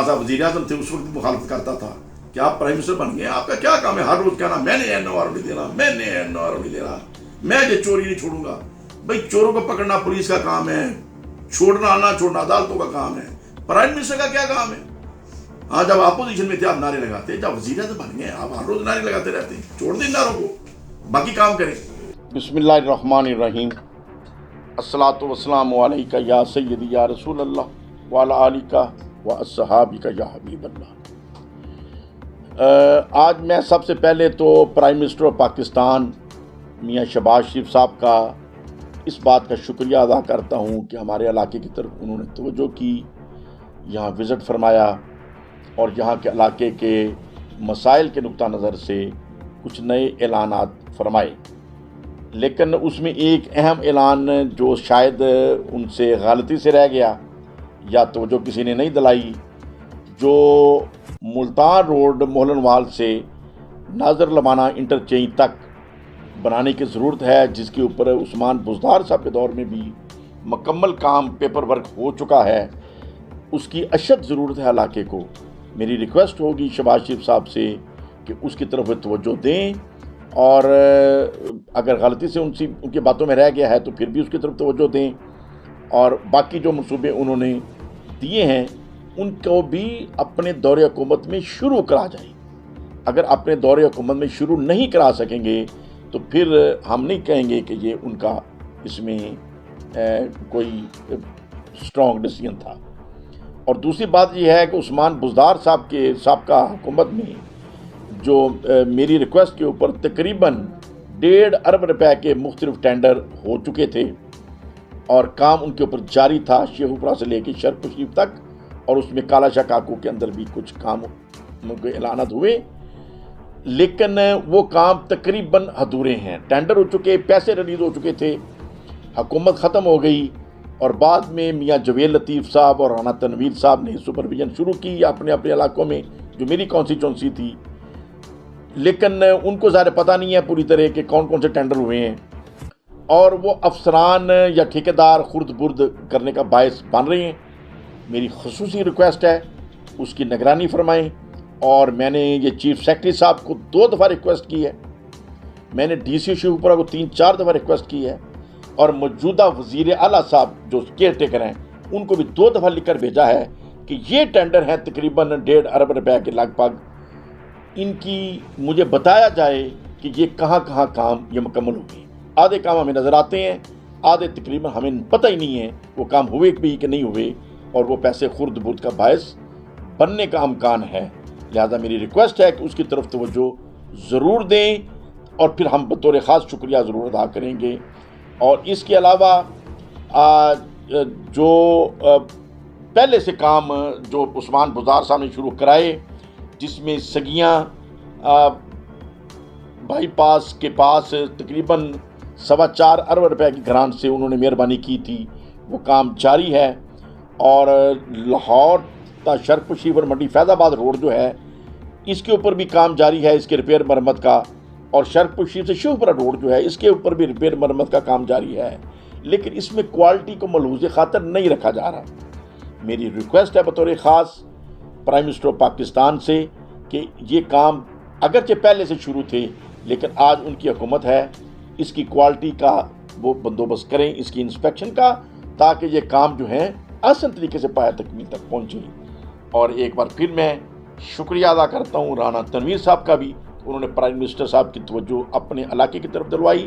صاحب وزیر اعظم تھے اس وقت مخالفت کرتا تھا کہ آپ پرائم منسٹر بن گئے، آپ کا کیا کام ہے ہر روز کہنا میں نے NOR نہیں دینا، میں نے NOR نہیں دینا، میں یہ چوری نہیں چھوڑوں گا۔ بھائی چوروں کو پکڑنا پولیس کا کام ہے، چھوڑنا نہ چھوڑنا عدالتوں کا کام ہے، پرائم منسٹر کا کیا کام ہے؟ ہاں جب اپوزیشن میں تھے آپ نعرے لگاتے، جب وزیر اعظم بن گئے آپ ہر روز نعرے لگاتے رہتے ہیں، چھوڑ دیں نعروں کو، باقی کام کریں۔ بسم اللہ الرحمن الرحیم، الصلاۃ والسلام علیکہ یا سیدی یا رسول اللہ وعلی آلک و اصحابک یا حبیب اللہ۔ آج میں سب سے پہلے تو پرائم منسٹر آف پاکستان میاں شہباز شریف صاحب کا اس بات کا شکریہ ادا کرتا ہوں کہ ہمارے علاقے کی طرف انہوں نے توجہ کی، یہاں وزٹ فرمایا اور یہاں کے علاقے کے مسائل کے نقطہ نظر سے کچھ نئے اعلانات فرمائے۔ لیکن اس میں ایک اہم اعلان جو شاید ان سے غلطی سے رہ گیا یا توجہ کسی نے نہیں دلائی، جو ملتان روڈ محلن وال سے ناظر لمانہ انٹرچینج تک بنانے کی ضرورت ہے، جس کے اوپر عثمان بزدار صاحب کے دور میں بھی مکمل کام پیپر ورک ہو چکا ہے، اس کی اشد ضرورت ہے علاقے کو۔ میری ریکویسٹ ہوگی شہباز شریف صاحب سے کہ اس کی طرف توجہ دیں، اور اگر غلطی سے ان کی باتوں میں رہ گیا ہے تو پھر بھی اس کی طرف توجہ دیں، اور باقی جو منصوبے انہوں نے دیے ہیں ان کو بھی اپنے دور حکومت میں شروع کرا جائیں۔ اگر اپنے دور حکومت میں شروع نہیں کرا سکیں گے تو پھر ہم نہیں کہیں گے کہ یہ ان کا اس میں کوئی اسٹرانگ ڈیسیژن تھا۔ اور دوسری بات یہ ہے کہ عثمان بزدار صاحب کے سابقہ حکومت میں جو میری ریکویسٹ کے اوپر تقریباً 1.5 ارب روپے کے مختلف ٹینڈر ہو چکے تھے اور کام ان کے اوپر جاری تھا، شیخوپورہ سے لے کے شرف شریف تک، اور اس میں کالا شاہ کاکو کے اندر بھی کچھ کام کے اعلانات ہوئے، لیکن وہ کام تقریباً ادھورے ہیں۔ ٹینڈر ہو چکے، پیسے ریلیز ہو چکے تھے، حکومت ختم ہو گئی، اور بعد میں میاں جویل لطیف صاحب اور رانا تنویر صاحب نے سپرویژن شروع کی اپنے اپنے علاقوں میں جو میری کانسٹیچوئنسی تھی، لیکن ان کو ظاہر پتہ نہیں ہے پوری طرح کہ کون کون سے ٹینڈر ہوئے ہیں، اور وہ افسران یا ٹھیکیدار خرد برد کرنے کا باعث بن رہے ہیں۔ میری خصوصی ریکویسٹ ہے اس کی نگرانی فرمائیں، اور میں نے یہ چیف سیکرٹری صاحب کو 2 دفعہ ریکویسٹ کی ہے، میں نے ڈی سی شیخوپورہ کو 3-4 دفعہ ریکویسٹ کی ہے، اور موجودہ وزیر اعلیٰ صاحب جو کیئر ٹیکر ہیں ان کو بھی 2 دفعہ لکھ کر بھیجا ہے کہ یہ ٹینڈر ہیں تقریباً 1.5 ارب روپے کے لگ بھگ، ان کی مجھے بتایا جائے کہ یہ کہاں کہاں کام یہ مکمل ہو گئے۔ آدھے کام ہمیں نظر آتے ہیں، آدھے تقریباً ہمیں پتہ ہی نہیں ہے وہ کام ہوئے بھی کہ نہیں ہوئے، اور وہ پیسے خرد برد کا باعث بننے کا امکان ہے۔ لہذا میری ریکویسٹ ہے کہ اس کی طرف توجہ ضرور دیں، اور پھر ہم بطور خاص شکریہ ضرور ادا کریں گے۔ اور اس کے علاوہ جو پہلے سے کام جو عثمان بزدار صاحب نے شروع کرائے، جس میں سگیاں بائی پاس کے پاس تقریباً 4.25 ارب روپے کی گرانٹ سے انہوں نے مہربانی کی تھی، وہ کام جاری ہے۔ اور لاہور تا شرف شریف اور منڈی فیض آباد روڈ جو ہے اس کے اوپر بھی کام جاری ہے، اس کے ریپیئر مرمت کا، اور شرف شریف سے شیخوپورہ روڈ جو ہے اس کے اوپر بھی ریپیئر مرمت کا کام جاری ہے، لیکن اس میں کوالٹی کو ملحوظ خاطر نہیں رکھا جا رہا۔ میری ریکویسٹ ہے بطور خاص پرائم منسٹر آف پاکستان سے کہ یہ کام اگرچہ پہلے سے شروع تھے لیکن آج ان کی حکومت ہے، اس کی کوالٹی کا وہ بندوبست کریں، اس کی انسپیکشن کا، تاکہ یہ کام جو ہیں آسان طریقے سے پایہ تکمیل تک پہنچے۔ اور ایک بار پھر میں شکریہ ادا کرتا ہوں رانا تنویر صاحب کا بھی، انہوں نے پرائم منسٹر صاحب کی توجہ اپنے علاقے کی طرف دلوائی،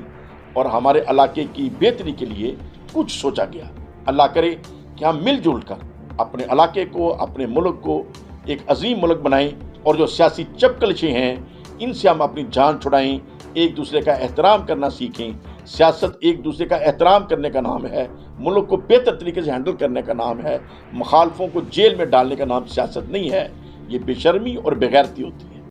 اور ہمارے علاقے کی بہتری کے لیے کچھ سوچا گیا۔ اللہ کرے کہ ہم مل جل کر اپنے علاقے کو، اپنے ملک کو ایک عظیم ملک بنائیں، اور جو سیاسی چپکلشیں ہیں ان سے ہم اپنی جان چھڑائیں، ایک دوسرے کا احترام کرنا سیکھیں۔ سیاست ایک دوسرے کا احترام کرنے کا نام ہے، ملک کو بہتر طریقے سے ہینڈل کرنے کا نام ہے، مخالفوں کو جیل میں ڈالنے کا نام سیاست نہیں ہے، یہ بے شرمی اور بے غیرتی ہوتی ہے۔